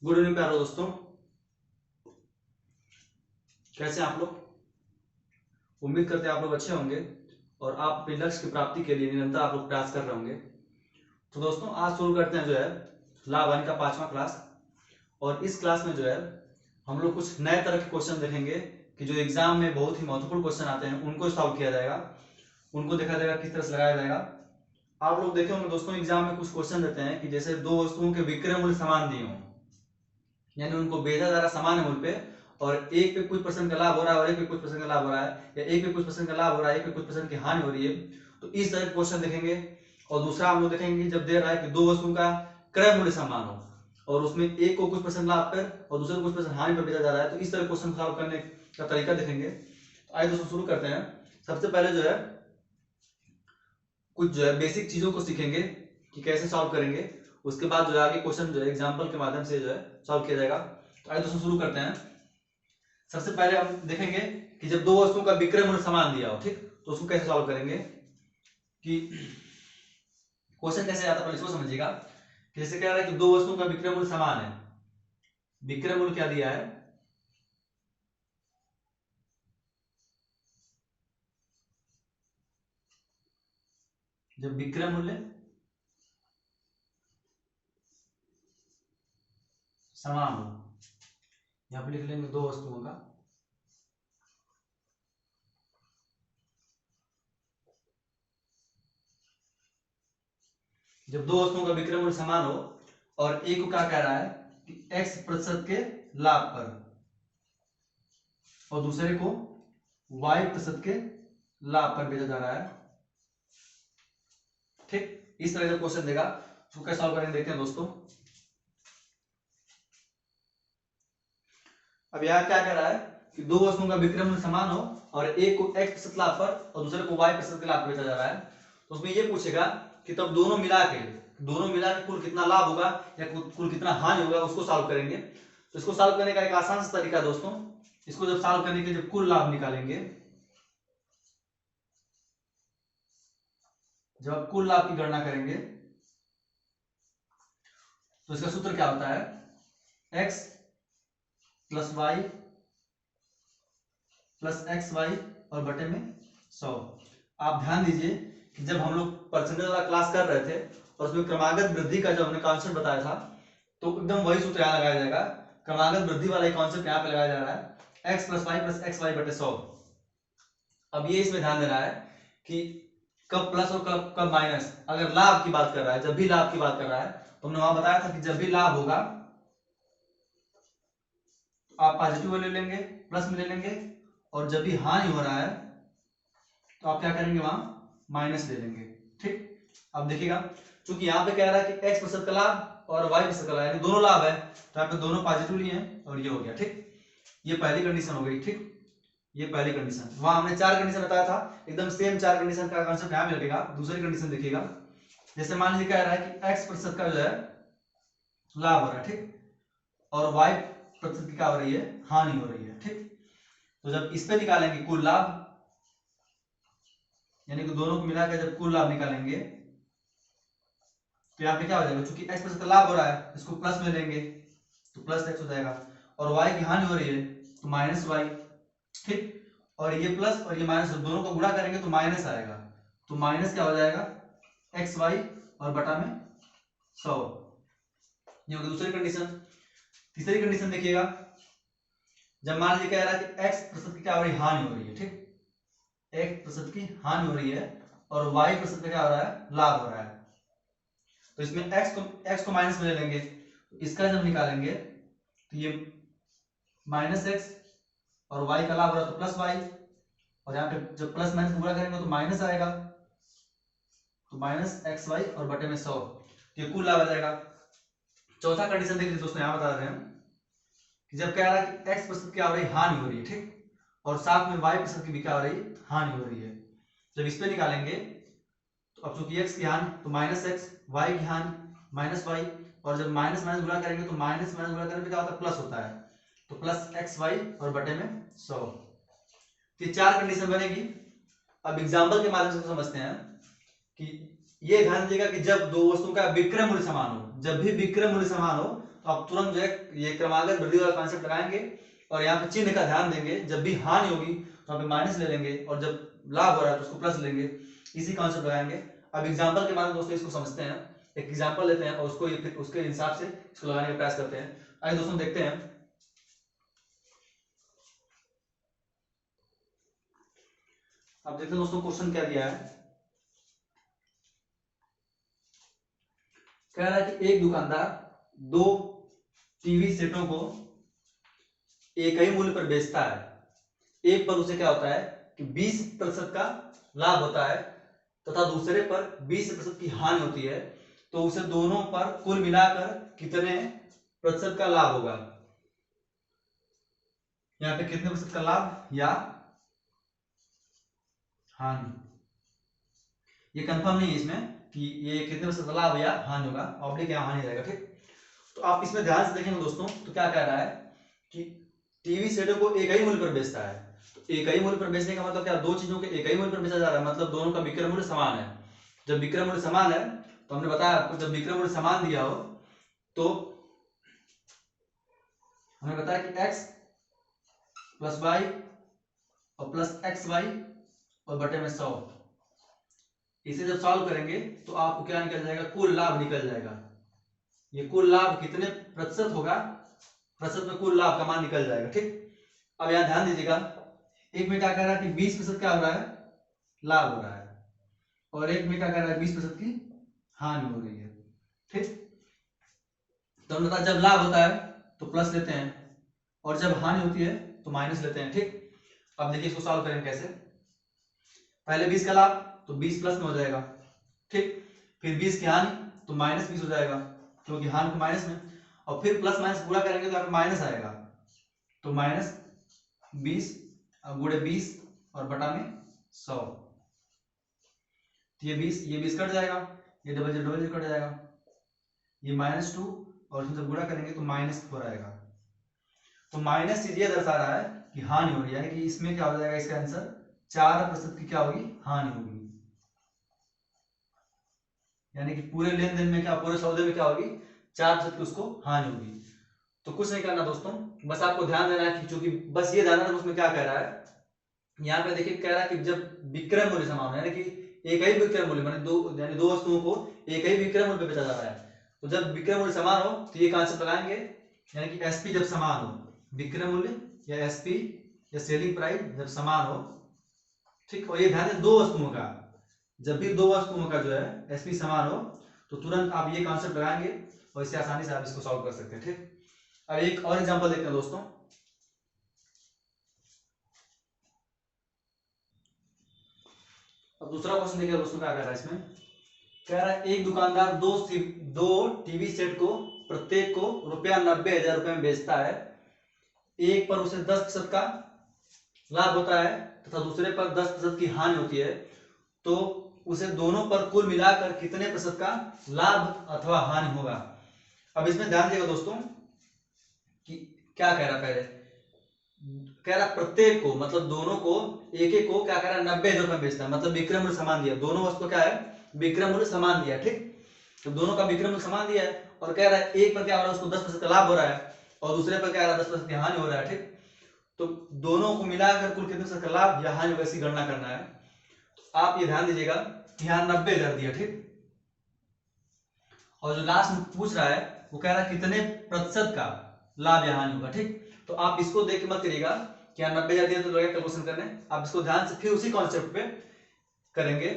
Good evening प्यारे दोस्तों, कैसे हैं आप लोग। उम्मीद करते हैं आप लोग अच्छे होंगे और आप अपने लक्ष्य की प्राप्ति के लिए निरंतर आप लोग प्रयास कर रहे होंगे। तो दोस्तों आज शुरू करते हैं जो है लाभ हानि का 5वां क्लास। और इस क्लास में जो है हम लोग कुछ नए तरह के क्वेश्चन देखेंगे कि जो एग्जाम में बहुत ही महत्वपूर्ण क्वेश्चन आते हैं उनको सॉल्व किया जाएगा, उनको देखा जाएगा किस तरह से लगाया जाएगा। आप लोग देखे होंगे दोस्तों एग्जाम में कुछ क्वेश्चन देते हैं कि जैसे दो वस्तुओं के विक्रय मूल्य समान दिए हों, यानी उनको बेचा जा रहा सामान्य मूल्य पे और एक पे कुछ परसेंट का लाभ हो रहा है और एक पे कुछ परसेंट का लाभ हो रहा है, या एक पे कुछ परसेंट का लाभ हो रहा है एक पे कुछ परसेंट की हानि हो रही है। तो इस तरह के क्वेश्चन देखेंगे। और दूसरा हम लोग देखेंगे जब दे रहा है कि दो वस्तुओं का क्रय मूल्य समान हो और उसमें एक को कुछ परसेंट लाभ पर और दूसरे को कुछ परसेंट हानि पर बेचा जा रहा है, तो इस तरह क्वेश्चन सॉल्व करने का तरीका देखेंगे। तो आइए दोस्तों शुरू करते हैं। सबसे पहले जो है कुछ जो है बेसिक चीजों को सीखेंगे कि कैसे सॉल्व करेंगे, उसके बाद जो है आगे क्वेश्चन जो है एग्जाम्पल के माध्यम से जो है सॉल्व किया जाएगा। तो आइए दोस्तों शुरू करते हैं। सबसे पहले हम देखेंगे कि जब दो वस्तुओं का विक्रय मूल्य समान दिया हो, ठीक, तो उसको कैसे सॉल्व करेंगे कि क्वेश्चन कैसे आता है पहले इसको समझिएगा। जैसे कह रहा है कि दो वस्तुओं का विक्रय मूल्य समान है, विक्रय मूल्य क्या दिया है, जब विक्रय मूल्य समान हो, यहां पे लिख लेंगे दो वस्तुओं का जब दो वस्तुओं का विक्रय मूल्य समान हो और एक को क्या कह रहा है कि x प्रतिशत के लाभ पर और दूसरे को y प्रतिशत के लाभ पर बेचा जा रहा है, ठीक। इस तरह का क्वेश्चन देगा, उसको कैसे सॉल्व करेंगे देखते हैं दोस्तों। अब यहाँ क्या कह रहा है कि दो वस्तुओं का विक्रय मूल्य समान हो और एक को x प्रतिशत लाभ पर और दूसरे को y प्रतिशत के लाभ पर बेचा जा रहा है, तो उसमें ये पूछेगा कि तब दोनों मिला के कुल कितना लाभ होगा या कुल कितना हानि होगा, उसको सॉल्व करेंगे। तो इसको सॉल्व करने का एक आसान सा तरीका दोस्तों, इसको जब सॉल्व करने के जब कुल लाभ निकालेंगे, जब आप कुल लाभ की गणना करेंगे तो इसका सूत्र क्या होता है, x plus Y plus X Y और बटे में 100। आप ध्यान दीजिए कि जब हम लोग परसेंटेज वाला क्लास कर रहे थे और उसमें क्रमागत वृद्धि का जो हमने कॉन्सेप्ट बताया था, तो एकदम वही सूत्र यहाँ लगाया जाएगा। क्रमागत वृद्धि वाला कॉन्सेप्ट यहाँ पे लगाया जा रहा है, x प्लस एक्स वाई बटे 100। अब ये इसमें ध्यान देना है कि कब प्लस और कब कब माइनस। अगर लाभ की बात कर रहा है, जब भी लाभ की बात कर रहा है, तो हमने वहां बताया था कि जब भी लाभ होगा तो आप पॉजिटिव ले लेंगे, प्लस में ले लेंगे, और जब भी हानि हो रहा है तो आप क्या करेंगे वहां माइनस ले लेंगे, ठीक। अब देखिएगा चूंकि यहाँ पे कह रहा है कि x प्रतिशत का लाभ और y प्रतिशत का लाभ, यानी दोनों लाभ है, तो यहाँ पे दोनों पॉजिटिव लिए हैं और ये हो गया, ठीक। ये पहली कंडीशन हो गई, ठीक। ये पहली कंडीशन, वहां हमने 4 कंडीशन बताया था, एकदम सेम 4 कंडीशन का कॉन्सेप्ट यहाँ पे लगेगा। दूसरी कंडीशन देखिएगा, जैसे मान लीजिए कह रहा है कि x प्रतिशत का जो है लाभ हो रहा है, ठीक, और y प्रतिशत की क्या हो रही है, हानि हो रही है, ठीक। तो जब इस पे निकालेंगे कुल लाभ, यानी कि दोनों को मिलाकर जब कुल लाभ निकालेंगे तो यहाँ पे क्या हो जाएगा, चूंकि x प्रतिशत लाभ हो रहा है इसको प्लस में लेंगे तो प्लस x हो जाएगा, और y की हानि हो रही है तो माइनस y, ठीक। और ये प्लस और ये माइनस दोनों को गुणा करेंगे तो माइनस आएगा, तो माइनस क्या हो जाएगा एक्स वाई और बटा में 100। ये होगी दूसरी कंडीशन। तीसरी कंडीशन देखिएगा, जब मान लीजिए कह रहा है कि x प्रतिशत की क्या हो रही है, हानि हो रही है, ठीक, x प्रतिशत की हानि हो रही है और y प्रतिशत का क्या हो रहा है, लाभ हो रहा है। तो इसमें x को माइनस में ले लेंगे, तो इसका जब निकालेंगे तो ये माइनस एक्स और y का लाभ हो रहा है तो प्लस y, और यहाँ पे जब प्लस माइनस गुणा करेंगे तो माइनस आएगा, तो माइनस एक्स वाई और बटे में 100, ये कुल लाभ आ जाएगा। चौथा कंडीशन देख लीजिए दोस्तों, यहाँ बता रहे हैं कि जब कह रहा है कि x प्रतिशत क्या हो रही है, हानि हो रही है, ठीक, और साथ में y प्रतिशत की भी क्या हो रही है, हानि हो रही है। जब इस पे निकालेंगे तो अब चूंकि x की हानि तो माइनस एक्स, y की हानि माइनस वाई, और जब माइनस माइनस गुणा करेंगे तो माइनस माइनस गुणा करने पे क्या होता है, प्लस होता है, तो प्लस एक्स वाई और बटे में 100। ये 4 कंडीशन बनेगी। अब एग्जाम्पल के माध्यम से समझते हैं कि ये ध्यान दीजिएगा कि जब दो वस्तुओं का विक्रय मूल्य समान हो, जब भी विक्रय मूल्य समान हो तो आप तुरंत जो है ये क्रमागत वृद्धि वाला कॉन्सेप्ट लगाएंगे और यहाँ पे चिन्ह का ध्यान देंगे। जब भी हानि होगी तो यहाँ पे माइनस ले लेंगे और जब लाभ हो रहा है तो उसको प्लस लेंगे। इसी कॉन्सेप्ट लगाएंगे। अब एग्जाम्पल के माध्यम दोस्तों इसको समझते हैं। एक एग्जाम्पल लेते हैं और उसको फिर उसके हिसाब से इसको लगाने का प्रयास करते हैं। आइए दोस्तों देखते हैं। अब देखते हैं दोस्तों क्वेश्चन क्या दिया है। कह रहा है कि एक दुकानदार 2 टीवी सेटों को एक ही मूल्य पर बेचता है। एक पर उसे क्या होता है कि 20% का लाभ होता है तथा दूसरे पर 20% की हानि होती है। तो उसे दोनों पर कुल मिलाकर कितने प्रतिशत का लाभ होगा। यहाँ पे कितने प्रतिशत का लाभ या हानि, ये कंफर्म नहीं है इसमें कि ये कितने प्रतिशत का लाभ या हानि होगा। ऑब्लिक या हानि रहेगा। ठीक, तो आप इसमें ध्यान से देखेंगे दोस्तों तो क्या कह रहा है कि टीवी सेटों को एक ही मूल्य पर बेचता है। तो एक ही मूल्य पर बेचने का मतलब क्या, दो चीजों के एक ही मूल्य पर बेचा जा रहा है, मतलब दोनों का विक्रय मूल्य समान है। जब विक्रय मूल्य समान है तो हमने बताया आपको, जब विक्रय मूल्य समान दिया हो तो हमने बताया कि x प्लस वाई और प्लस एक्स वाई और बटे में 100, इसे जब सॉल्व करेंगे तो आपको क्या निकल जाएगा, कुल लाभ निकल जाएगा। ये कुल लाभ कितने प्रतिशत होगा, प्रतिशत में कुल लाभ का मान निकल जाएगा। ठीक, अब यहां ध्यान दीजिएगा, एक में क्या कह रहा है कि 20% क्या हो रहा है, लाभ हो रहा है, और एक में क्या कह रहा है 20% की हानि हो रही है। ठीक, तो हमने बताया जब लाभ होता है तो प्लस लेते हैं और जब हानि होती है तो माइनस लेते हैं। ठीक, अब देखिए इसको सॉल्व करें कैसे। पहले 20 का लाभ तो 20 प्लस में हो जाएगा। ठीक, फिर 20 की हानि तो माइनस 20 हो जाएगा क्योंकि हानि को माइनस में, और फिर प्लस माइनस पूरा करेंगे तो यहाँ पे माइनस आएगा, तो माइनस 20 गुणे 20 और बटा में 100। तो ये 20 कट जाएगा, ये डबल जीरो कट जाएगा, ये -2 और इसमें जब गुणा करेंगे तो -4 आएगा। तो माइनस चीज ये दर्शा रहा है कि हानि हो रही है, कि इसमें क्या हो जाएगा, इसका आंसर 4% की क्या होगी, हानि होगी। यानी कि पूरे लेन देन में क्या, पूरे सौदे में क्या होगी, 4% की उसको हानि होगी। तो कुछ नहीं करना दोस्तों, बस आपको ध्यान देना है कि चूंकि बस ये जानना है उसमें क्या कह रहा है। यहाँ पे देखिए कह रहा है कि जब विक्रय मूल्य समान हो, यानी कि एक ही विक्रय मूल्य, माने दो वस्तुओं को एक ही विक्रय मूल्य पे बेचा जा रहा है, तो जब विक्रय मूल्य समान हो तो ये कॉन्सेप्ट लगाएंगे, यानी कि एसपी जब समान हो, विक्रय मूल्य या एसपी या सेलिंग प्राइस जब समान हो। ठीक, और ये ध्यान दें दो वस्तुओं का, जब भी दो वस्तुओं का जो है एसपी समान हो तो तुरंत आप ये कॉन्सेप्ट लगाएंगे और इससे आसानी से आप इसको सॉल्व कर सकते हैं। ठीक, अब एक और एग्जांपल देखते हैं दोस्तों। अब दूसरा क्वेश्चन देखिए दोस्तों क्या कह रहा है इसमें। कह रहा है एक दुकानदार दो टीवी सेट को प्रत्येक को ₹90,000 में बेचता है। एक पर उसे 10% का लाभ होता है तथा दूसरे पर 10% की हानि होती है। तो उसे दोनों पर कुल मिलाकर कितने प्रतिशत का लाभ अथवा हानि होगा। अब इसमें ध्यान देगा दोस्तों कि क्या कह रहा है, पहले कह रहा प्रत्येक को, मतलब दोनों को, एक एक को क्या कह रहा है 90,000 में बेचता है, मतलब विक्रय मूल्य समान दिया, दोनों वस्तु क्या है, विक्रय मूल्य समान दिया। ठीक, तो दोनों का विक्रय मूल्य समान दिया है और कह रहा है एक पर क्या हो रहा है, उसको 10% का लाभ हो रहा है और दूसरे पर क्या हो रहा है 10% की हानि हो रहा है। ठीक, तो दोनों को मिलाकर कुल कितने प्रतिशत का लाभ या हानि वैसी गणना करना है। तो आप ये ध्यान दीजिएगा कि यहाँ 90,000 दिया। ठीक, और जो लास्ट में पूछ रहा है वो कह रहा है कितने प्रतिशत का लाभ या हानि होगा। ठीक, तो आप इसको देख के मत करिएगा कि यहाँ 90,000 दिया तो लगेगा कैलकुलेशन करने, आप इसको ध्यान से फिर उसी कॉन्सेप्ट पे करेंगे।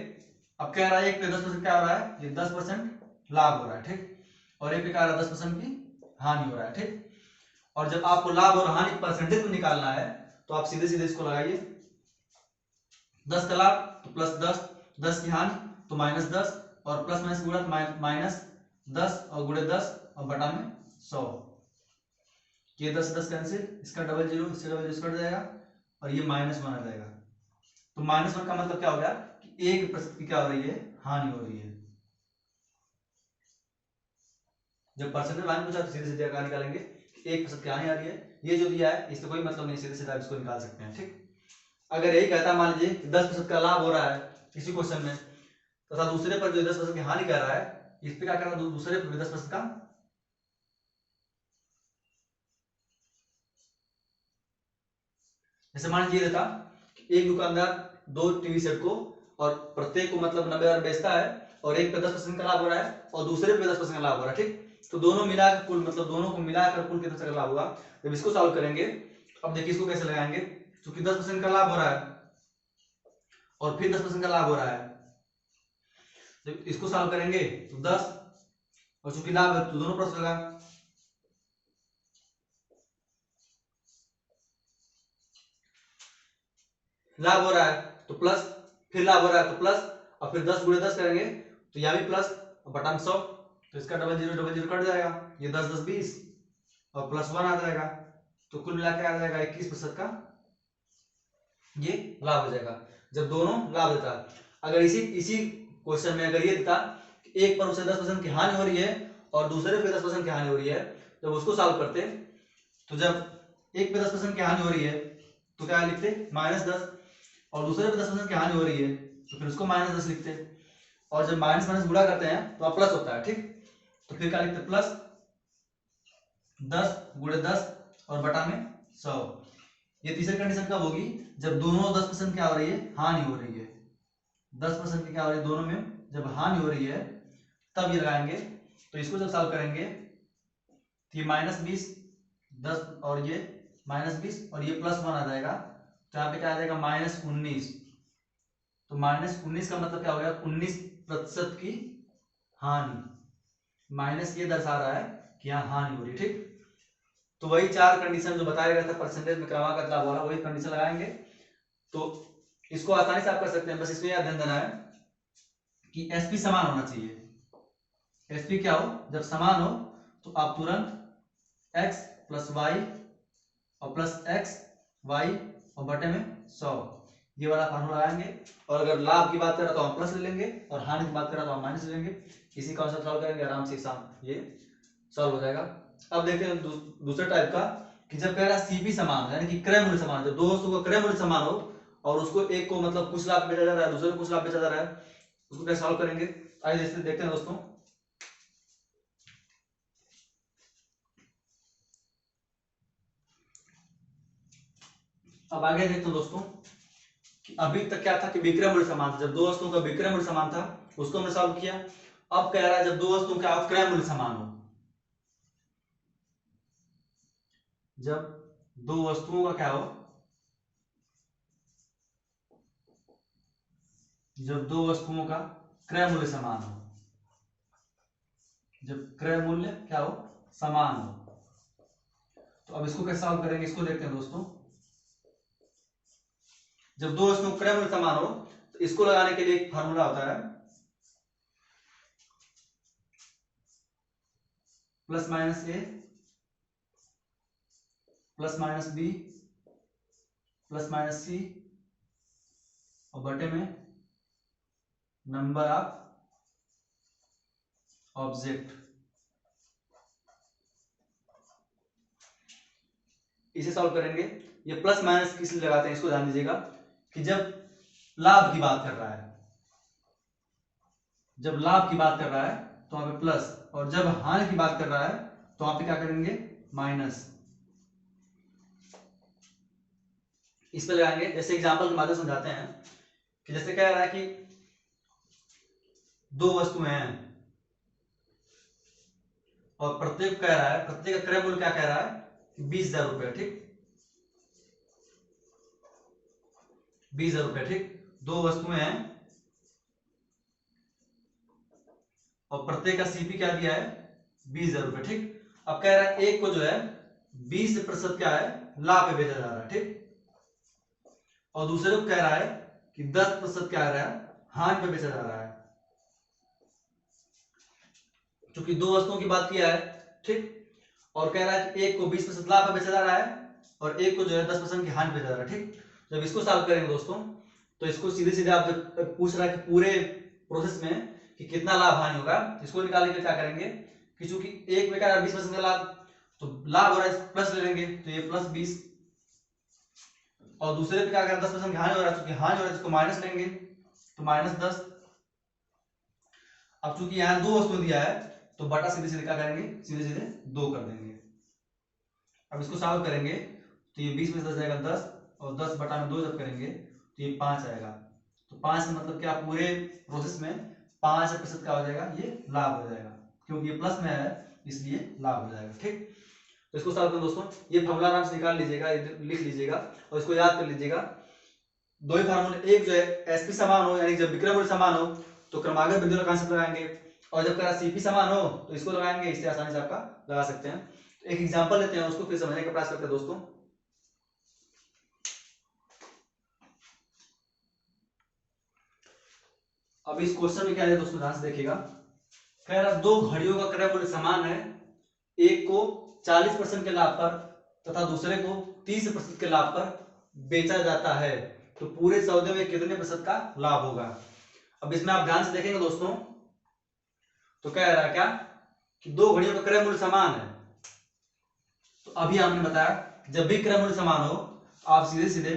अब कह रहा है एक पे 10% क्या हो रहा है, ये 10% लाभ हो रहा है। ठीक, और एक पे क्या हो रहा है 10% की हानि हो रहा है। ठीक, और जब आपको लाभ और हानि परसेंटेज में निकालना है तो आप सीधे सीधे इसको लगाइए, 10 का लाभ तो +10, 10 की हानि तो -10 और प्लस माइनस गुणा -10 और गुणे 10 और बटा में 100। ये 10 10 कैंसिल, इसका डबल जीरो, इससे डबल जीरो कट जाएगा और ये -1 आ जाएगा। तो -1 का मतलब क्या हो गया कि 1% की क्या हो रही है, हानि हो रही है। जब परसेंटेज वैल्यू पूछा तो सीधे सीधे निकालेंगे कि 1% की हानि आ रही है। ये जो दिया है इससे कोई मतलब नहीं, सीधे सीधे आप इसको निकाल सकते हैं। ठीक, अगर यही कहता मान लीजिए कि 10% का लाभ हो रहा है किसी क्वेश्चन में तथा दूसरे पर जो 10% की हानि कर रहा है, इस पे क्या कर रहा है, दूसरे पर 10% का जैसे मान लीजिए देता कि एक दुकानदार 2 टीवी सेट को और प्रत्येक को मतलब 90,000 बेचता है और एक पे 10% का लाभ हो रहा है और दूसरे पे 10% का लाभ हो रहा है, ठीक। तो दोनों मिलाकर कुल मतलब दोनों को मिलाकर कुल कितना का लाभ होगा। जब इसको सॉल्व करेंगे, अब देखिए इसको कैसे लगाएंगे, क्योंकि 10% का लाभ हो रहा है और फिर 10% का लाभ हो रहा है, जब इसको सॉल्व करेंगे तो 10 और चूंकि लाभ है तो दोनों प्लस लगा, लाभ हो रहा है तो प्लस, फिर लाभ हो रहा है तो प्लस, और फिर 10 गुणे 10 करेंगे तो यह भी प्लस और बटा में 100, तो इसका डबल जीरो कट जाएगा, ये 10 10 20 और प्लस 1 आ जाएगा, तो कुल मिला के आ जाएगा 21% का ये लाभ हो जाएगा जब दोनों लाभ देता है। अगर इसी इसी क्वेश्चन में अगर ये देता एक पर उसे 10% की हानि हो रही है और दूसरे पे 10% की हानि हो रही है, जब उसको सॉल्व करते तो जब एक पे 10% की हानि हो रही है तो क्या लिखते -10 और दूसरे पे 10% की हानि हो रही है तो फिर उसको -10 लिखते, और जब माइनस माइनस गुणा करते हैं तो प्लस होता है, ठीक। तो फिर क्या लिखते प्लस 10 गुणे 10 और बटा में 100। ये तीसरी कंडीशन कब होगी, जब दोनों 10% क्या हो रही है, हानि हो रही है, 10% की क्या हो रही है दोनों में, जब हानि हो रही है तब ये लगाएंगे। तो इसको जब सॉल्व करेंगे तो ये -20 10 और ये -20 और ये +1 आ जाएगा, तो यहाँ पे क्या आ जाएगा -19। तो -19 का मतलब क्या हो गया 19% की हानि, माइनस ये दर्शा रहा है कि यहाँ हानि हो रही है, ठीक। तो वही 4 कंडीशन जो बताया गया था परसेंटेज में क्रमागत लाभ वाला, वही कंडीशन लगाएंगे तो इसको आसानी से आप कर सकते हैं। बस इसमें याद ध्यान देना है कि एसपी समान होना चाहिए। एसपी क्या हो, जब समान हो तो आप तुरंत x प्लस वाई और प्लस एक्स वाई और बटे में 100 ये वाला फार्मूला लगाएंगे, और अगर लाभ की बात करें तो हम प्लस ले लेंगे और हानि की बात करें तो हम माइनस ले लेंगे। इसी कॉन्सेप्ट सॉल्व करेंगे आराम से, एग्जाम ये सॉल्व हो जाएगा। अब देखते हैं दूसरे टाइप का, कि जब कह रहा है सीपी समान यानी कि क्रय मूल्य समान, जब दो वस्तु का क्रय मूल्य समान हो और उसको एक को मतलब कुछ लाभ बेचा जा रहा है दूसरे को कुछ लाभ बेचा जा रहा है, उसको कैसे सॉल्व करेंगे आइए देखते हैं दोस्तों। अब आगे देखते हैं दोस्तों कि अभी तक क्या था कि विक्रय मूल्य समान था, जब दो वस्तुओं का विक्रय मूल्य समान था उसको हमने सॉल्व किया। अब कह रहा है जब दो वस्तुओं का क्रय मूल्य समान हो, जब दो वस्तुओं का क्या हो, जब दो वस्तुओं का क्रय मूल्य समान हो, जब क्रय मूल्य क्या हो समान हो, तो अब इसको कैसे सॉल्व करेंगे इसको देखते हैं दोस्तों। जब दो वस्तुओं का क्रय मूल्य समान हो तो इसको लगाने के लिए एक फार्मूला होता है plus minus a plus minus b plus minus c और बटे में नंबर ऑफ ऑब्जेक्ट। इसे सॉल्व करेंगे, ये प्लस माइनस किस लिए लगाते हैं इसको ध्यान दीजिएगा कि जब लाभ की बात कर रहा है, जब लाभ की बात कर रहा है तो वहां पे प्लस, और जब हानि की बात कर रहा है तो वहां पे क्या करेंगे माइनस। इस पे लगाएंगे, जैसे एग्जांपल के माध्यम से समझाते हैं कि जैसे कह रहा है कि दो वस्तुएं हैं और प्रत्येक कह रहा है, प्रत्येक का क्रय मूल्य क्या कह रहा है 20,000 रुपए, ठीक 20,000 रुपए, ठीक। दो वस्तुएं हैं और प्रत्येक का सीपी क्या दिया है 20,000 रुपए, ठीक। अब कह रहा है एक को जो है 20% क्या है लाभ पे बेचा जा रहा है, ठीक, और दूसरे को कह रहा है कि 10% क्या आ रहा है हानि पे बेचा जा रहा है, क्योंकि दो वस्तुओं की बात किया है, ठीक। और कह रहा है कि एक को 20% लाभ पे बेचा जा रहा है और एक को जो है 10% की हानि पे बेचा जा रहा है, ठीक। जब इसको सॉल्व करेंगे दोस्तों तो इसको सीधे सीधे आप जब पूछ रहा है कि पूरे प्रोसेस में कि कितना लाभ हानि होगा, इसको निकालने के क्या करेंगे कि चूंकि एक में क्या 20% का लाभ, तो लाभ हो रहा है प्लस ले लेंगे तो ये प्लस 20, और दूसरे पे क्या करें 10% की हानि हो रहा है, चूंकि हानि हो रहा है इसको माइनस लेंगे तो -10। अब चूंकि यहाँ दो वस्तु दिया है तो बटा सीधे सीधे क्या करेंगे सीधे सीधे 2 कर देंगे। अब इसको सॉल्व करेंगे तो ये 20 में से 10 जाएगा 10 और 10/2 जब करेंगे तो ये 5 आएगा। तो 5 मतलब क्या, पूरे प्रोसेस में 5% क्या हो जाएगा, ये लाभ हो जाएगा, क्योंकि ये प्लस में है इसलिए लाभ हो जाएगा। ठीक, तो इसको सॉल्व करें दोस्तों। ये फॉर्मूला आराम से निकाल लीजिएगा, लिख लीजिएगा और इसको याद कर लीजिएगा। दो ही फार्मूले, एक जो है एसपी समान हो, यानी जब विक्रय मूल्य समान हो तो क्रमागत बिंदु का कांसेप्ट लगाएंगे, और जब करा सीपी समान हो तो इसको लगाएंगे। इससे आसानी से आपका लगा सकते हैं। तो एक एग्जांपल लेते हैं, उसको फिर समझने का प्रयास करते हैं दोस्तों। अब इस क्वेश्चन में क्या है दोस्तों, ध्यान से देखिएगा। कह रहा दो घड़ियों का क्रय मूल्य समान है, एक को 40% के लाभ पर तथा दूसरे को 30% के लाभ पर बेचा जाता है, तो पूरे सौदे में कितने प्रतिशत का लाभ होगा। अब इसमें आप ध्यान से देखेंगे दोस्तों, तो कह रहा है क्या कि दो घड़ियों का क्रय मूल्य समान है। तो अभी हमने बताया जब भी क्रय मूल्य समान हो आप सीधे सीधे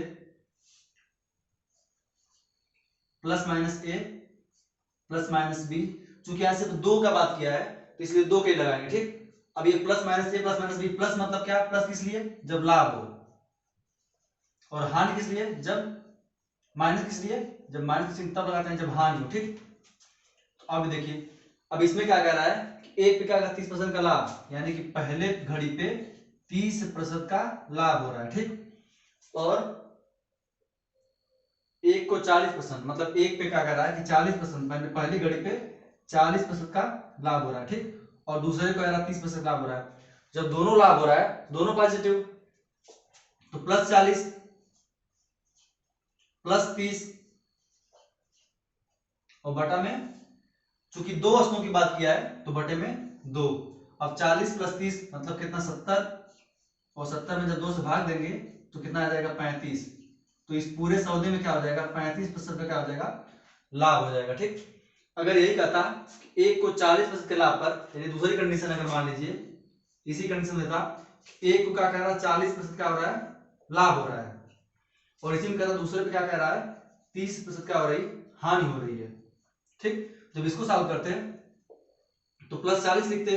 plus minus a plus minus B, चूंकि यहां सिर्फ दो का बात किया है तो इसलिए दो के लगाएंगे। ठीक, अब ये plus minus a plus minus b, plus मतलब क्या, प्लस किस लिए, जब लाभ हो, और हानि किस लिए, जब माइनस किस लिए, जब माइनस तब लगाते हैं जब हानि हो। ठीक, तो अब देखिए, अब इसमें क्या कह रहा है कि एक पे क्या 30% का लाभ, यानी कि पहले घड़ी पे 30% का लाभ हो रहा है। ठीक, और एक को 40%, मतलब एक पे क्या कर रहा है कि 40%, पहली घड़ी पे 40% का लाभ हो रहा है। ठीक, और दूसरे को 30% लाभ हो रहा है। जब दोनों लाभ हो रहा है, दोनों पॉजिटिव, तो +40 +30 और बटा में, चूंकि दो वस्तुओं की बात किया है तो बटे में 2। अब 40 + 30 मतलब कितना, 70, और 70 में जब 2 से भाग देंगे तो कितना आ जाएगा, 35। तो इस पूरे सौदे में क्या हो जाएगा, 35% का क्या हो जाएगा, लाभ हो जाएगा। ठीक, अगर यही कहता कि एक को 40% के लाभ पर, यानी दूसरी कंडीशन अगर मान लीजिए, इसी कंडीशन में था एक को क्या कह रहा है, 40% क्या हो रहा है, लाभ हो रहा है, और इसी में कहता दूसरे पे क्या कह रहा है, 30% क्या हो रही, हानि हो रही है। ठीक, जब इसको सॉल्व करते हैं तो +40 लिखते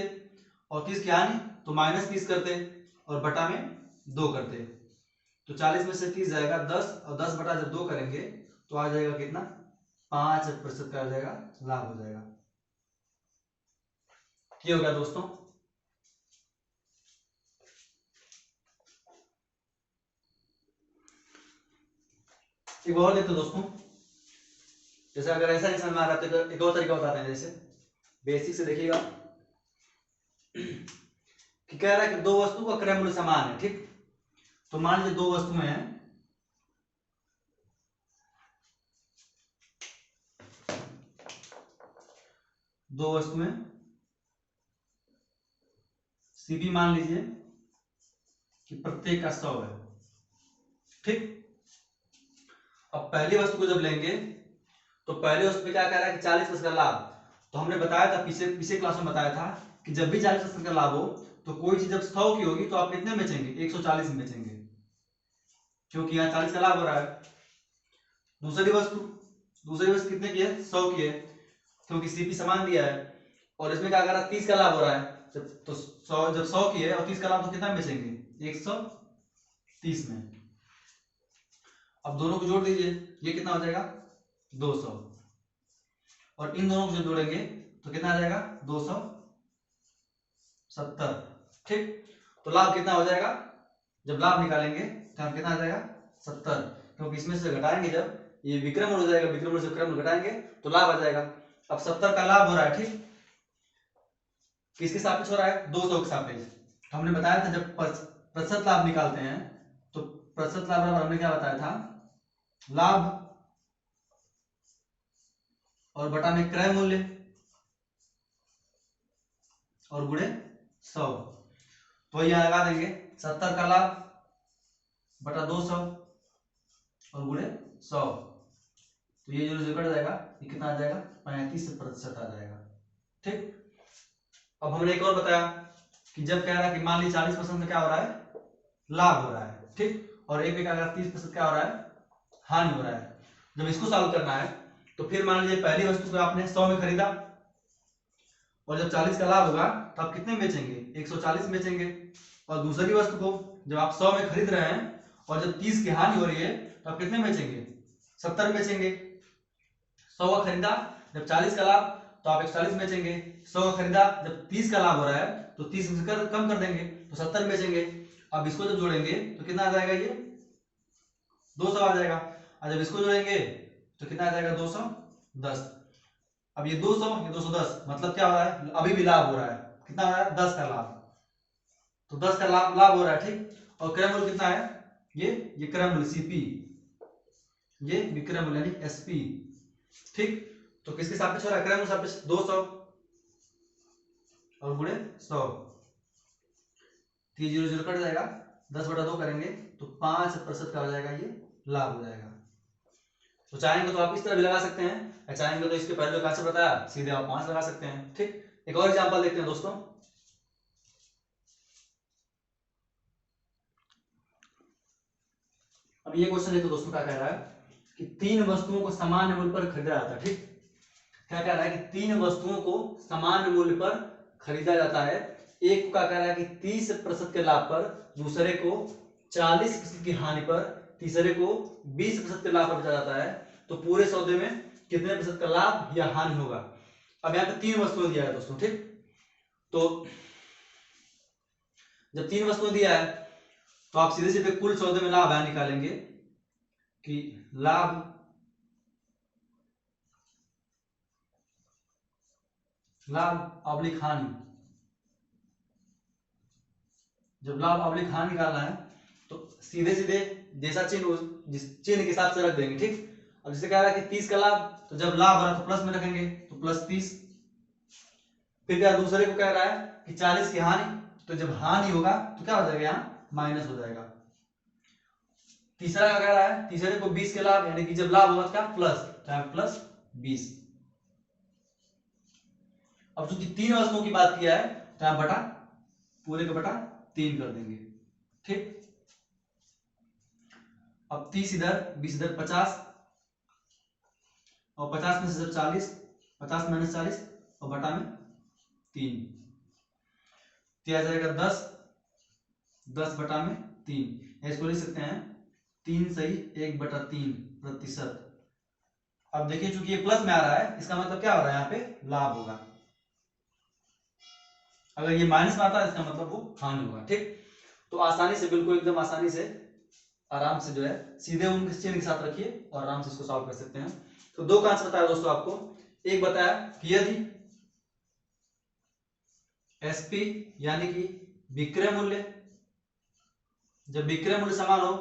और 30 की हानि तो -30 करते और बटा में 2 करते। तो 40 में से 30 जाएगा 10, और 10 बटा जब 2 करेंगे तो आ जाएगा कितना, 5% का हो जाएगा, लाभ हो जाएगा। ये हो गया दोस्तों। एक और देखते दोस्तों, जैसे अगर ऐसा नहीं समझ में आ रहा तो एक और तरीका बताते हैं। जैसे बेसिक से देखिएगा कि कह रहा है कि दो वस्तु का क्रय मूल्य समान है। ठीक, तो मान लीजिए दो वस्तुएं हैं, दो वस्तुएं सीबी मान लीजिए कि प्रत्येक का 100 है। ठीक, अब पहली वस्तु को जब लेंगे तो पहले वस्तु पे क्या कह रहा है कि 40% का लाभ। तो हमने बताया था पीछे क्लास में बताया था कि जब भी 40% का लाभ हो तो कोई चीज जब 100 की होगी तो आप कितने में बेचेंगे, 140 में बेचेंगे, क्योंकि यहाँ 40 का लाभ हो रहा है। दूसरी वस्तु कितने की है, 100 की है, क्योंकि सीपी समान दिया है, और इसमें क्या कर रहा है, 30 का लाभ हो रहा है। तो 100 की है और 30 का लाभ, तो कितना में बेचेंगे, 130 में। अब दोनों को जोड़ दीजिए, ये कितना हो जाएगा, 200, और इन दोनों को जब जोड़ेंगे तो कितना आ जाएगा, 270। ठीक, तो लाभ कितना हो जाएगा, जब लाभ निकालेंगे तो हम कितना आ जाएगा, 70, क्योंकि इसमें से घटाएंगे जब ये विक्रम हो जाएगा, विक्रम से क्रम घटाएंगे तो लाभ आ जाएगा। अब 70 का लाभ हो रहा है। ठीक, किसके सापेक्ष हो रहा है, 200 के सापेक्ष। तो हमने बताया था जब प्रतिशत लाभ निकालते हैं तो प्रतिशत लाभ बराबर हमने क्या बताया था, लाभ और बटा में क्रय मूल्य और गुणे 100। तो यहां लगा देंगे 70 का लाभ बटा 200 और गुणे 100, तो ये जो कट जाएगा ये कितना आ जाएगा, 35% आ जाएगा। ठीक, अब हमने एक और बताया कि जब कह रहा है कि मान ली 40% में क्या हो रहा है, लाभ हो रहा है। ठीक, और एक क्या 30% क्या हो रहा है, हानि हो रहा है। जब इसको सॉल्व करना है तो फिर मान लीजिए पहली वस्तु को आपने 100 में खरीदा, और जब 40 का लाभ होगा तो आप कितने में बेचेंगे, 140 में बेचेंगे। और दूसरी वस्तु को जब आप 100 में खरीद रहे हैं और जब 30 की हानि हो रही है तो आप कितने में बेचेंगे? 70 में बेचेंगे। 100 का खरीदा जब 40 का लाभ तो आप 140 में बेचेंगे। 100 का खरीदा जब 30 का लाभ हो रहा है तो 30 में से कम कर देंगे तो 70 में बेचेंगे। अब इसको जब जोड़ेंगे तो कितना आ जाएगा? ये 200 आ जाएगा। और जब इसको जोड़ेंगे तो कितना आ जाएगा? 210। अब ये 200 ये 210 मतलब क्या हो रहा है? अभी भी लाभ हो रहा है। कितना हो रहा है? 10 का लाभ। तो 10 का लाभ हो रहा है, ठीक। और क्रय मूल्य कितना है? ये क्रय मूल्य सीपी, ये विक्रय मूल्य यानी एसपी, ठीक। तो किसके सापेक्ष हो रहा है? क्रय मूल्य सापेक्ष 200 और गुणे 100, 0 0 कट जाएगा, 10/2 करेंगे तो 5% का हो जाएगा, ये लाभ हो जाएगा। तो चाहेंगे तो आप इस तरह भी लगा सकते हैं, या चाहेंगे तो इसके पहले जो कांसेप्ट बताया सीधे आप 5 लगा सकते हैं, ठीक। एक और एग्जांपल देखते हैं दोस्तों। अब ये क्वेश्चन देखो दोस्तों, क्या कह रहा है कि 3 वस्तुओं को समान मूल्य पर खरीदा जाता है, ठीक। क्या कह रहा है कि 3 वस्तुओं को समान मूल्य पर खरीदा जाता है। एक को क्या कह रहा है कि 30% के लाभ पर, दूसरे को 40% की हानि पर, तीसरे को 20% के लाभ पर बेचा जाता है। तो पूरे सौदे में कितने प्रतिशत का लाभ या हानि होगा? अब यहाँ पे 3 वस्तुएं दिया है दोस्तों, ठीक। तो जब 3 वस्तुएं दिया है तो आप सीधे सीधे कुल सौदे में लाभ हानि निकालेंगे कि लाभ ऑब्लिक हानि। जब लाभ ऑब्लिक हानि निकालना है तो सीधे सीधे जैसा चिन्ह जिस चिन्ह के हिसाब से रख देंगे, ठीक। अब जैसे कह रहा है कि 30 का लाभ, तो जब लाभ हो रहा है तो प्लस में रखेंगे तो +30। फिर क्या दूसरे को कह रहा है कि 40 की हानि, तो जब हानि होगा तो क्या हो जाएगा? यहाँ माइनस हो जाएगा। तीसरा क्या कह रहा है? तीसरे को 20 के लाभ, यानी कि जब लाभ होगा तो क्या? प्लस, तो यहाँ +20। अब चूंकि 3 वस्तुओं की बात किया है तो यहाँ बटा, पूरे का बटा 3 कर देंगे, ठीक। अब 30 इधर, 20 इधर, 50, और 50 में से जब 40, 50 - 40 और बटा में 3, तो आ जाएगा 10, 10 बटा में 3। इसको लिख सकते हैं 3 सही 1/3%। अब देखिए चूंकि ये प्लस में आ रहा है, इसका मतलब क्या हो रहा है? यहाँ पे लाभ होगा। अगर ये माइनस में आता है इसका मतलब वो हानि होगा, ठीक। तो आसानी से, बिल्कुल एकदम आसानी से, आराम से जो है सीधे उनके चिन्ह के साथ रखिए और आराम से इसको सॉल्व कर सकते हैं। तो 2 कांच बताया दोस्तों आपको। एक बताया कि यदि एसपी यानी कि विक्रय मूल्य, जब विक्रय मूल्य समान हो,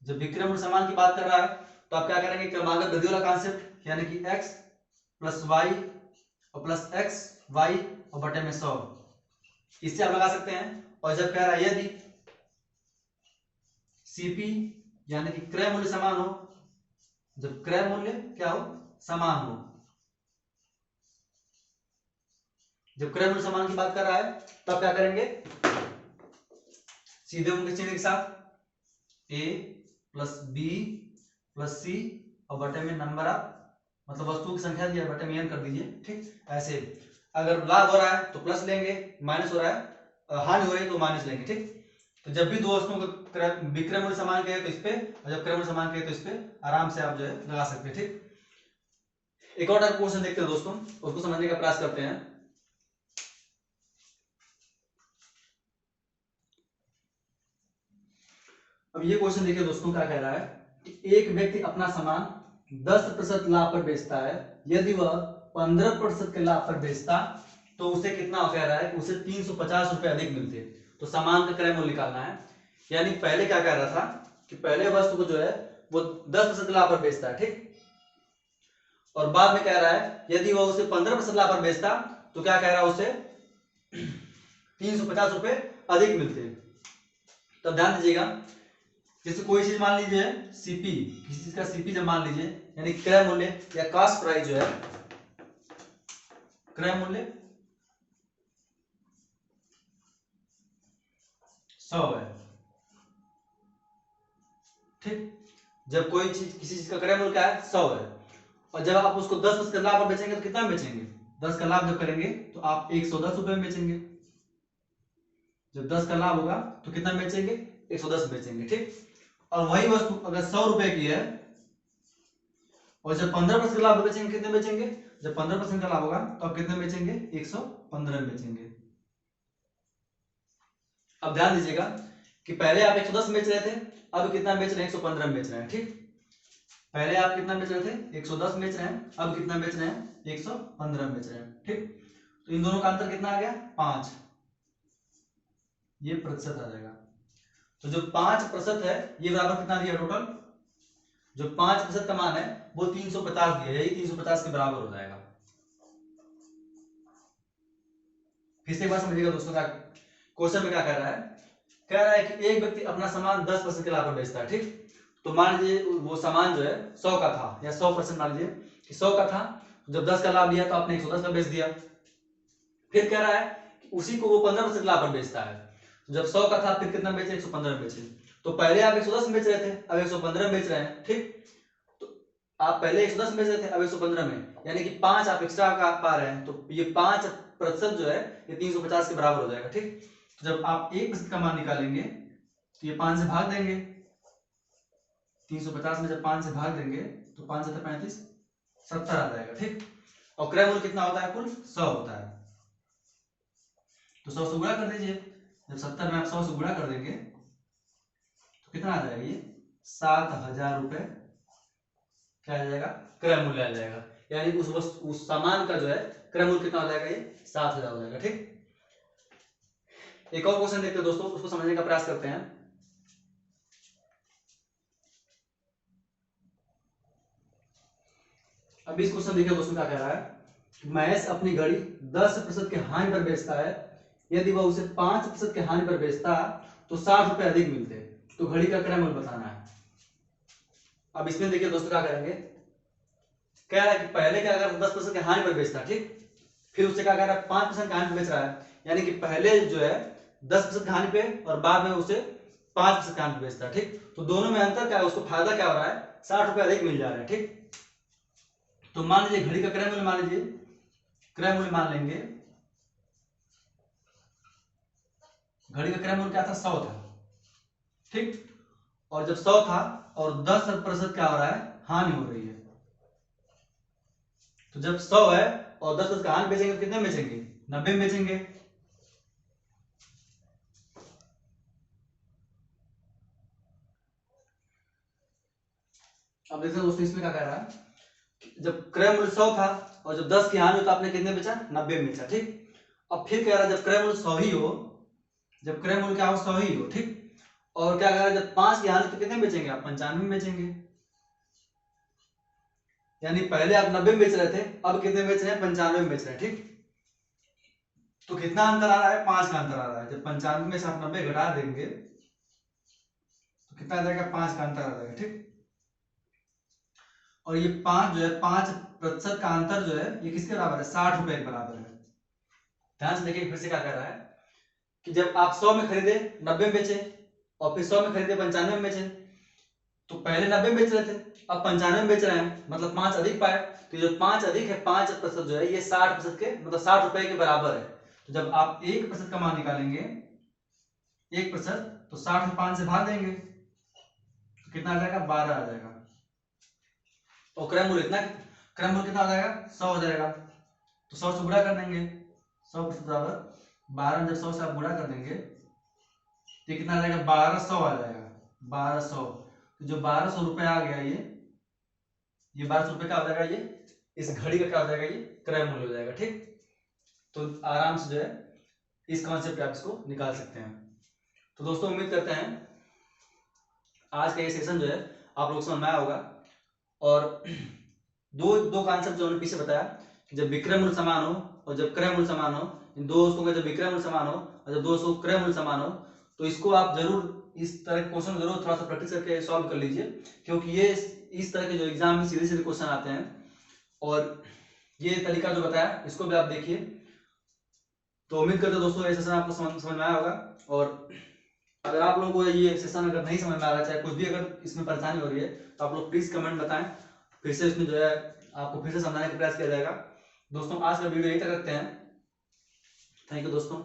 जब विक्रय मूल्य समान की बात कर रहा है तो आप क्या करेंगे? क्रमागत वृद्धि वाला कॉन्सेप्ट, यानी कि x + y और +x y और बटे में 100, इससे आप लगा सकते हैं। और जब कह रहा है यदि सीपी यानी कि क्रय मूल्य समान हो, जब क्रय मूल्य क्या हो? समान हो, जब क्रय मूल्य समान की बात कर रहा है तब क्या करेंगे? सीधे उनके चिन्ह के साथ a + b + c और बटे में नंबर ऑफ, मतलब वस्तुओं की संख्या दिया, बटे में n कर दीजिए, ठीक। ऐसे अगर लाभ हो रहा है तो प्लस लेंगे, माइनस हो रहा है, हानि हो रही है तो माइनस लेंगे, ठीक। तो जब भी 2 वस्तुओं का विक्रय मूल्य समान कहे तो इस पे, और जब क्रय मूल्य समान कहे तो इस पे आराम से आप जो है लगा सकते हैं, ठीक। एक और टाइप क्वेश्चन देखते हैं दोस्तों, उसको समझने का प्रयास करते हैं। अब ये क्वेश्चन देखिए दोस्तों, क्या कह रहा है कि एक व्यक्ति अपना सामान 10% लाभ पर बेचता है। यदि वह 15% के लाभ पर बेचता तो उसे कितना कह रहा है कि उसे 350 रुपए अधिक मिलते। तो सामान का क्रय मूल्य निकालना है। यानी पहले क्या कह रहा था कि पहले वस्तु को जो है वो 10% लाभ पर बेचता है, ठीक। और बाद में कह रहा है यदि वह उसे 15% लाभ पर बेचता तो क्या कह रहा है? उसे 350 रुपए अधिक मिलते। तो ध्यान दीजिएगा, जैसे कोई चीज मान लीजिए सीपी, किसी चीज का सीपी जब मान लीजिए, यानी क्रय मूल्य या कॉस्ट प्राइस जो है, क्रय मूल्य 100 है, ठीक। जब कोई चीज, किसी चीज का क्रय मूल्य क्या है? 100 है। और जब आप उसको 10 का लाभ पर बेचेंगे तो कितना में बेचेंगे? 10 का लाभ जब करेंगे तो आप 110 रुपए में बेचेंगे। जब 10 का लाभ होगा तो कितना बेचेंगे, 110 बेचेंगे, ठीक। और वही वस्तु अगर 100 रुपए की है और जब 15% का लाभ बेचेंगे, कितने बेचेंगे, जब 15% का लाभ होगा तो आप कितने बेचेंगे, 115 बेचेंगे। अब ध्यान दीजिएगा कि पहले आप 110 बेच रहे थे, अब कितना बेच रहे हैं, 115 बेच रहे हैं, ठीक। पहले आप कितना बेच रहे थे, 110 बेच रहे हैं, अब कितना बेच रहे हैं, 115 बेच रहे हैं, ठीक। तो इन दोनों का अंतर कितना आ गया, 5, ये प्रतिशत आ जाएगा। तो जो 5% है ये बराबर कितना दिया टोटल, जो 5% का मान है वो 350 दिया, यही 350 के बराबर हो जाएगा। फिर से एक बार समझिएगा दोस्तों, क्या क्वेश्चन में क्या कह रहा है, कह रहा है कि एक व्यक्ति अपना सामान 10% के लाभ पर बेचता है, ठीक। तो मान लीजिए वो सामान जो है 100 का था, या 100% मान लीजिए कि 100 का था, जब 10 का लाभ लिया तो आपने 110 का बेच दिया। फिर कह रहा है कि उसी को वो 15% लाभ पर बेचता है, जब 100 का था फिर कितना बेचे, 115 बेचे। तो पहले आप 110 बेच रहे थे, अब 115 बेच रहे हैं, ठीक। तो आप पहले 110 बेच रहे थे, अब 115 में, यानी कि 5 आप एक्स्ट्रा का पा रहे हैं, तो ये 5% जो है ये 350 के बराबर हो जाएगा, ठीक। तो जब आप 1% का मान निकालेंगे तो ये 5 से भाग देंगे, 350 में जब 5 से भाग देंगे तो 5 7 35 70 आ जाएगा, ठीक। और क्रय मूल्य कितना होता है, कुल 100 होता है। तो 100 से गुणा कर दीजिए, जब 70 में आप 100 से गुणा कर देंगे तो कितना आ जाएगा, ये 7000 रुपए क्या आ जाएगा, क्रय मूल्य आ जाएगा। यानी उस सामान का जो है क्रय मूल्य कितना हो जाएगा, ये 7000 हो जाएगा, ठीक। एक और क्वेश्चन देखते हैं दोस्तों, उसको समझने का प्रयास करते हैं। अब इस क्वेश्चन देखिए दोस्तों, क्या कह रहा है, महेश अपनी घड़ी 10% के हानि पर बेचता है, यदि वह उसे 5% के हानि पर बेचता तो 60 रुपए अधिक मिलते, तो घड़ी का क्रय मूल्य बताना है। अब इसमें देखिए दोस्तों क्या करेंगे, कह रहा है कि पहले क्या अगर 10% के हानि पर बेचता, ठीक, फिर उससे क्या कह रहा है, 5% के हानि पर बेच रहा है, यानी कि पहले जो है 10% के हानि पे और बाद में उसे 5% के हानि पे बेचता है, ठीक। तो दोनों में अंतर क्या है, उसको फायदा क्या हो रहा है, 60 रुपए अधिक मिल जा रहे हैं, ठीक। तो मान लीजिए घड़ी का क्रय मूल्य, मान लीजिए क्रय मूल्य मान लेंगे, घड़ी का क्रय मूल्य क्या था, 100 था, ठीक। और जब 100 था और 10% क्या हो रहा है, हानि हो रही है, तो जब 100 है और 10% का हानि बेचेंगे तो कितने में बेचेंगे, 90 में बेचेंगे। अब देखते हैं दोस्तों इसमें क्या कह रहा है, जब क्रय मूल्य 100 था और जब 10 की हानि हो तो आपने कितने बेचा, 90 में बेचा, ठीक। अब फिर कह रहा है जब क्रय मूल्य 100 ही हो, जब क्रय मूल्य क्या हो, 100 ही हो, ठीक। और क्या कह रहा है, जब 5 की हानि तो कितने बेचेंगे आप, 95 में बेचेंगे। यानी पहले आप 90 में बेच रहे थे, अब कितने बेच रहे हैं, 95 में बेच रहे हैं, ठीक। तो कितना अंतर आ रहा है, 5 का अंतर आ रहा है। जब 95 में से आप 90 घटा देंगे तो कितना आ जाएगा, 5 का अंतर आ जाएगा, ठीक। और ये 5 जो है, 5% का अंतर जो है ये किसके बराबर है, 60 रुपए के बराबर है। ध्यान से देखिए, फिर से क्या कर रहा है कि जब आप 100 में खरीदे 90 में बेचे, और फिर 100 में खरीदे 95 में बेचे, तो पहले 90 में बेच रहे थे, अब 95 में बेच रहे हैं, मतलब 5 अधिक पाए। तो जो 5 अधिक है, 5% जो है ये 60% के, मतलब 60 रुपए के बराबर है। तो जब आप 1% का मान निकालेंगे, 1%, तो 60 में 5 से भाग देंगे तो कितना आ जाएगा, 12 आ जाएगा। और क्रय मूल्य इतना, क्रय मूल्य कितना हो जाएगा, 100 हो जाएगा। तो 100 से गुणा कर देंगे, 100% बराबर 12, जब 100 से आप गुणा कर देंगे तो कितना आ जाएगा, 1200 आ जाएगा, 1200। तो जो 1200 रुपए आ गया, ये 1200 रुपए क्या हो जाएगा, ये इस घड़ी का क्या हो जाएगा, ये क्रय मूल्य हो जाएगा, ठीक। तो आराम से जो है इस कॉन्सेप्ट पे आप इसको निकाल सकते हैं। तो दोस्तों उम्मीद करते हैं आज का ये सेशन जो है आप लोग समझ में आया होगा। और दो कॉन्सेप्ट जो हमने पीछे बताया कि जब विक्रय मूल्य समान हो और जब क्रय मूल्य समान हो, इन दो वस्तुओं का जब विक्रय मूल्य समान हो और जब दो वस्तुओं का क्रय मूल्य समान हो, तो इसको आप जरूर इस तरह के क्वेश्चन जरूर थोड़ा सा प्रैक्टिस करके सॉल्व कर लीजिए, क्योंकि ये इस तरह के जो एग्जाम में सीधे सीधे क्वेश्चन आते हैं। और ये तरीका जो बताया इसको भी आप देखिए। तो उम्मीद करते हैं दोस्तों ये सेशन आपको समझ में आया होगा। और अगर आप लोगों को ये सेशन अगर नहीं समझ में आ रहा, चाहे कुछ भी अगर इसमें परेशानी हो रही है, तो आप लोग प्लीज कमेंट बताएं, फिर से इसमें जो है आपको फिर से समझाने का प्रयास किया जाएगा। दोस्तों आज का वीडियो यही तक रखते हैं। थैंक यू दोस्तों।